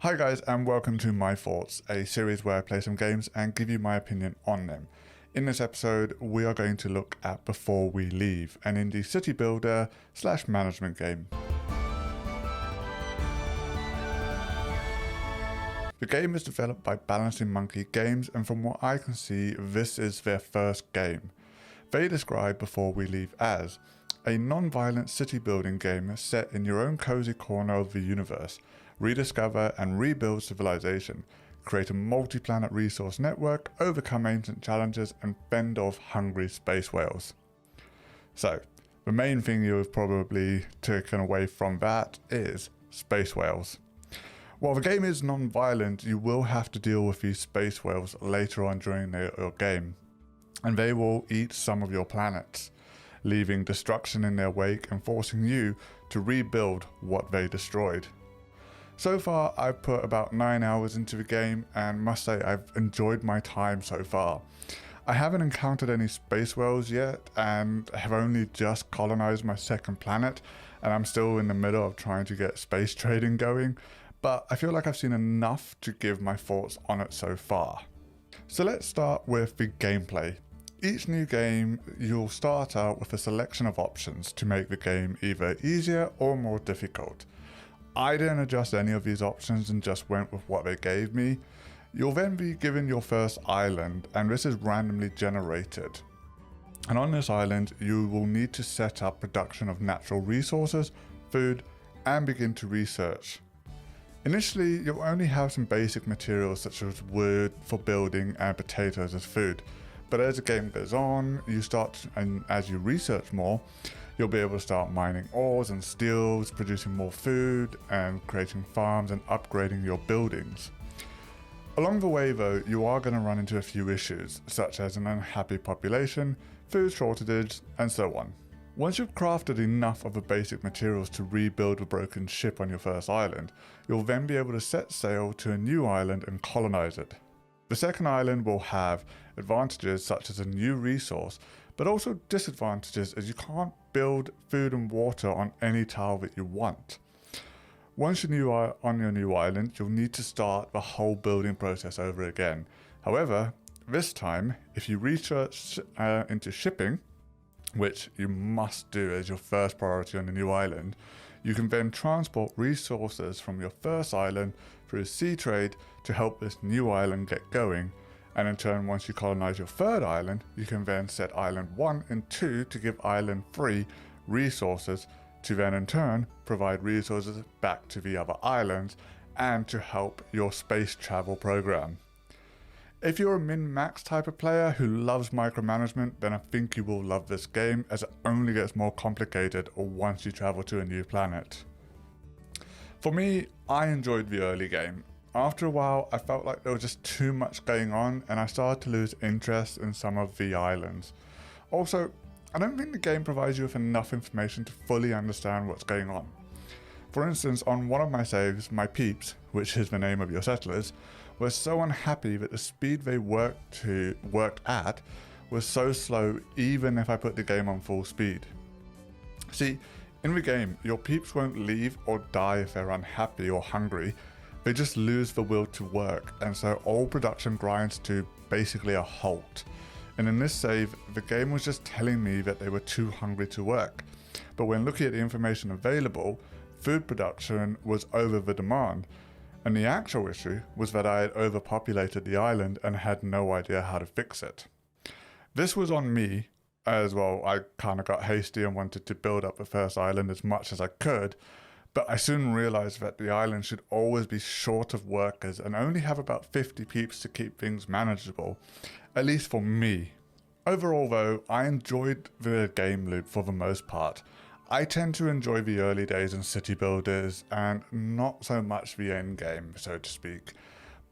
Hi guys, and welcome to My Thoughts, a series where I play some games and give you my opinion on them. In this episode, we are going to look at Before We Leave, an indie city builder / management game. The game is developed by Balancing Monkey Games, and from what I can see, this is their first game. They describe Before We Leave as a non-violent city building game set in your own cozy corner of the universe. Rediscover and rebuild civilization, create a multi-planet resource network, overcome ancient challenges, and fend off hungry space whales. So, the main thing you've probably taken away from that is space whales. While the game is non-violent, you will have to deal with these space whales later on during your game, and they will eat some of your planets, leaving destruction in their wake and forcing you to rebuild what they destroyed. So far, I've put about 9 hours into the game and must say I've enjoyed my time so far. I haven't encountered any space whales yet and have only just colonized my second planet, and I'm still in the middle of trying to get space trading going, but I feel like I've seen enough to give my thoughts on it so far. So let's start with the gameplay. Each new game, you'll start out with a selection of options to make the game either easier or more difficult. I didn't adjust any of these options and just went with what they gave me. You'll then be given your first island, and this is randomly generated. And on this island, you will need to set up production of natural resources, food, and begin to research. Initially, you'll only have some basic materials such as wood for building and potatoes as food. But as the game goes on, and as you research more, you'll be able to start mining ores and steels, producing more food, and creating farms and upgrading your buildings. Along the way though, you are going to run into a few issues, such as an unhappy population, food shortages, and so on. Once you've crafted enough of the basic materials to rebuild a broken ship on your first island, you'll then be able to set sail to a new island and colonize it. The second island will have advantages such as a new resource, but also disadvantages as you can't build food and water on any tile that you want. Once you're on your new island, you'll need to start the whole building process over again. However, this time, if you research into shipping, which you must do as your first priority on the new island, you can then transport resources from your first island through sea trade to help this new island get going. And in turn, once you colonize your third island, you can then set island 1 and 2 to give island 3 resources to then in turn provide resources back to the other islands and to help your space travel program. If you're a min-max type of player who loves micromanagement, then I think you will love this game as it only gets more complicated once you travel to a new planet. For me, I enjoyed the early game. After a while, I felt like there was just too much going on and I started to lose interest in some of the islands. Also, I don't think the game provides you with enough information to fully understand what's going on. For instance, on one of my saves, my peeps, which is the name of your settlers, were so unhappy that the speed they worked at was so slow even if I put the game on full speed. See, in the game, your peeps won't leave or die if they're unhappy or hungry. They just lose the will to work, and so all production grinds to basically a halt. And in this save, the game was just telling me that they were too hungry to work. But when looking at the information available, food production was over the demand. And the actual issue was that I had overpopulated the island and had no idea how to fix it. This was on me as well. I kind of got hasty and wanted to build up the first island as much as I could. But I soon realized that the island should always be short of workers and only have about 50 peeps to keep things manageable, at least for me. Overall though, I enjoyed the game loop for the most part. I tend to enjoy the early days in city builders and not so much the end game, so to speak.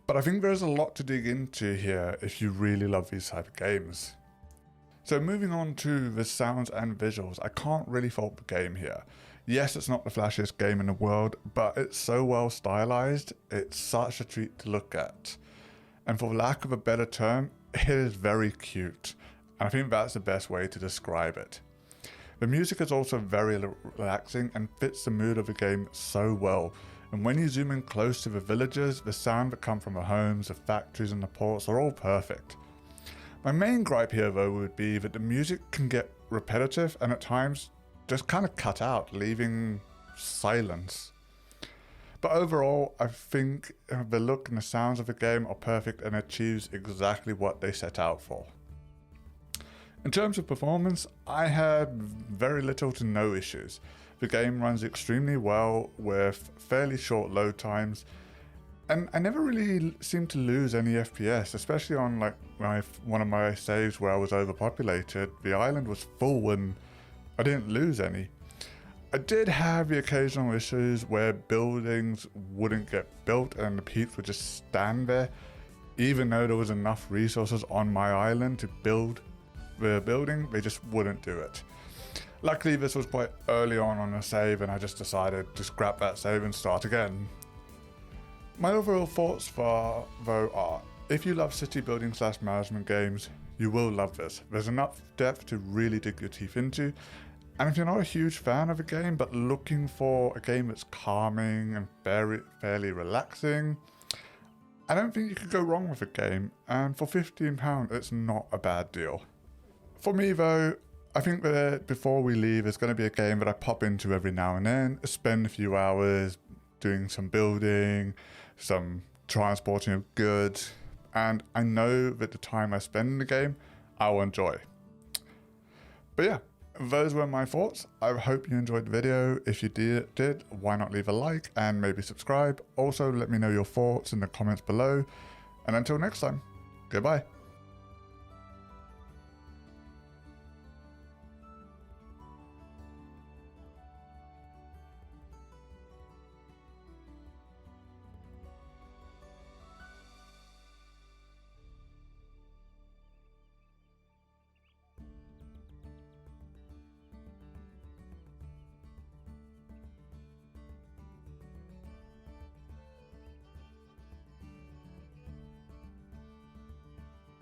But I think there's a lot to dig into here if you really love these type of games. So moving on to the sounds and visuals, I can't really fault the game here. Yes, it's not the flashiest game in the world, but it's so well stylized, it's such a treat to look at. And for lack of a better term, it is very cute. And I think that's the best way to describe it. The music is also very relaxing and fits the mood of the game so well. and when you zoom in close to the villages, the sound that come from the homes, the factories and the ports are all perfect. My main gripe here though would be that the music can get repetitive and at times just kind of cut out, leaving silence. But overall, I think the look and the sounds of the game are perfect and achieves exactly what they set out for. In terms of performance, I had very little to no issues. The game runs extremely well with fairly short load times, and I never really seemed to lose any FPS, especially on like one of my saves where I was overpopulated. The island was full and I didn't lose any. I did have the occasional issues where buildings wouldn't get built and the peeps would just stand there, even though there was enough resources on my island to build the building, they just wouldn't do it. Luckily this was quite early on the save and I just decided to scrap that save and start again. My overall thoughts though are, if you love city building / management games, you will love this. There's enough depth to really dig your teeth into. And if you're not a huge fan of a game but looking for a game that's calming and fairly relaxing, I don't think you could go wrong with a game, and for £15 it's not a bad deal. For me though, I think that Before We Leave is going to be a game that I pop into every now and then, spend a few hours doing some building, some transporting of goods, and I know that the time I spend in the game, I'll enjoy. But yeah, those were my thoughts. I hope you enjoyed the video. If you did, why not leave a like and maybe subscribe. Also, let me know your thoughts in the comments below. And until next time, goodbye.